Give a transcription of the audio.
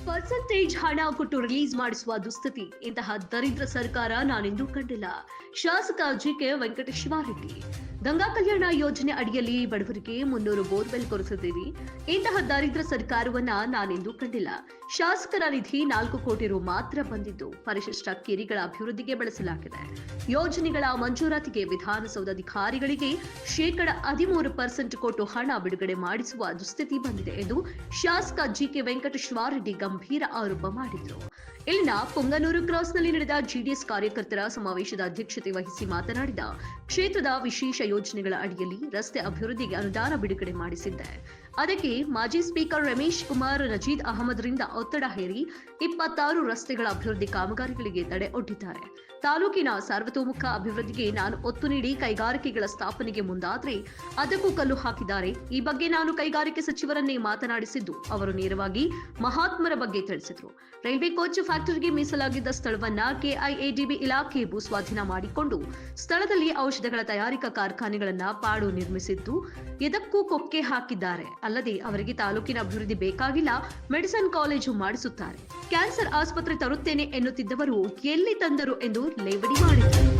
Percentage ಹಣ ಕೊಟ್ಟು release ಮಾಡಿಸುವ ದುಸ್ಥಿತಿ. ಇಂತಹ ದರಿದ್ರ ಸರ್ಕಾರ ನಾನೆಂದೂ ಕಂಡಿಲ್ಲ. ಶಾಸಕ ಜಿಕೆ ವೆಂಕಟೇಶ್ವರರೆಡ್ಡಿ. ಗಂಗಾ ಕಲ್ಯಾಣ ಯೋಜನೆ ಅಡಿಯಲ್ಲಿ ಬಡವರಿಗೆ 300 ಬೋರ್ವೆಲ್ ಕೊರೆಸಿದ್ದೀವಿ. ಇಂತಹ ದರಿದ್ರ ಸರ್ಕಾರವನ್ನ ನಾನೆಂದೂ ಕಂಡಿಲ್ಲ. ಶಾಸಕರ ನಿಧಿ 4 ಕೋಟಿ ರು ಮಾತ್ರ ಬಂದಿದ್ದು ಪರಿಶಿಷ್ಟ ಕಿರಿಗಳ ಅಭಿವೃದ್ಧಿಗೆ ಬಳಸಲಾಗಿದೆ. ಯೋಜನೆಗಳ ಮಂಜೂರಾತಿಗೆ ವಿಧಾನಸೌಧ ಅಧಿಕಾರಿಗಳಿಗೆ 13% ಕೊಟ್ಟು ಹಣ ಬಿಡುಗಡೆ ಮಾಡಿಸುವ ದುಸ್ಥಿತಿ ಬಂದಿದೆ ಎಂದು ಶಾಸಕ ಜಿಕೆ ವೆಂಕಟೇಶ್ವರರೆಡ್ಡಿ ಗಂಭೀರ ಆರೋಪ ಮಾಡಿದರು. ಇಲ್ಲಿನ ಪುಂಗನೂರು ಕ್ರಾಸ್ನಲ್ಲಿ ನಡೆದ ಜೆಡಿಎಸ್ ಕಾರ್ಯಕರ್ತರ ಸಮಾವೇಶದ ಅಧ್ಯಕ್ಷತೆ ವಹಿಸಿ ಮಾತನಾಡಿದ, ಕ್ಷೇತ್ರದ ವಿಶೇಷ ಯೋಜನೆಗಳ ಅಡಿಯಲ್ಲಿ ರಸ್ತೆ ಅಭಿವೃದ್ಧಿಗೆ ಅನುದಾನ ಬಿಡುಗಡೆ ಮಾಡಿಸಿದ್ದೆ. ಅದಕ್ಕೆ ಮಾಜಿ ಸ್ಪೀಕರ್ ರಮೇಶ್ ಕುಮಾರ್ ನಜೀದ್ ಅಹಮದ್ರಿಂದ ಒತ್ತಡ ಹೇರಿ 26 ರಸ್ತೆಗಳ ಅಭಿವೃದ್ಧಿ ಕಾಮಗಾರಿಗಳಿಗೆ ತಡೆ ಒಡ್ಡಿದ್ದಾರೆ. ತಾಲೂಕಿನ ಸರ್ವತೋಮುಖ ಅಭಿವೃದ್ಧಿಗೆ ನಾನು ಒತ್ತು ನೀಡಿ ಕೈಗಾರಿಕೆಗಳ ಸ್ಥಾಪನೆಗೆ ಮುಂದಾದ್ರೆ ಅದಕ್ಕೂ ಕಲ್ಲು ಹಾಕಿದ್ದಾರೆ. ಈ ಬಗ್ಗೆ ನಾನು ಕೈಗಾರಿಕೆ ಸಚಿವರನ್ನೇ ಮಾತನಾಡಿಸಿದ್ದು ಅವರು ನೇರವಾಗಿ ಮಹಾತ್ಮರ ಬಗ್ಗೆ ತಿಳಿಸಿದರು. ರೈಲ್ವೆ ಕೋಚ್ ಫ್ಯಾಕ್ಟರಿಗೆ ಮೀಸಲಾಗಿದ್ದ ಸ್ಥಳವನ್ನ ಕೆಐಎಡಿಬಿ ಇಲಾಖೆ ಭೂ ಸ್ವಾಧೀನ ಮಾಡಿಕೊಂಡು ಸ್ಥಳದಲ್ಲಿ ಔಷಧಗಳ ತಯಾರಿಕಾ ಕಾರ್ಖಾನೆಗಳನ್ನ ಪಾಡು ನಿರ್ಮಿಸಿದ್ದು ಇದಕ್ಕೂ ಕೊಕ್ಕೆ ಹಾಕಿದ್ದಾರೆ. ಅಲ್ಲದೆ ಅವರಿಗೆ ತಾಲೂಕಿನ ಅಭಿವೃದ್ಧಿ ಬೇಕಾಗಿಲ್ಲ, ಮೆಡಿಸಿನ್ ಕಾಲೇಜು ಮಾಡಿಸುತ್ತಾರೆ. ಕ್ಯಾನ್ಸರ್ ಆಸ್ಪತ್ರೆ ತರುತ್ತೇನೆ ಎನ್ನುತ್ತಿದ್ದವರು ಎಲ್ಲಿ ತಂದರು ಎಂದು ಲೇವಡಿ ಮಾಡಿದರು.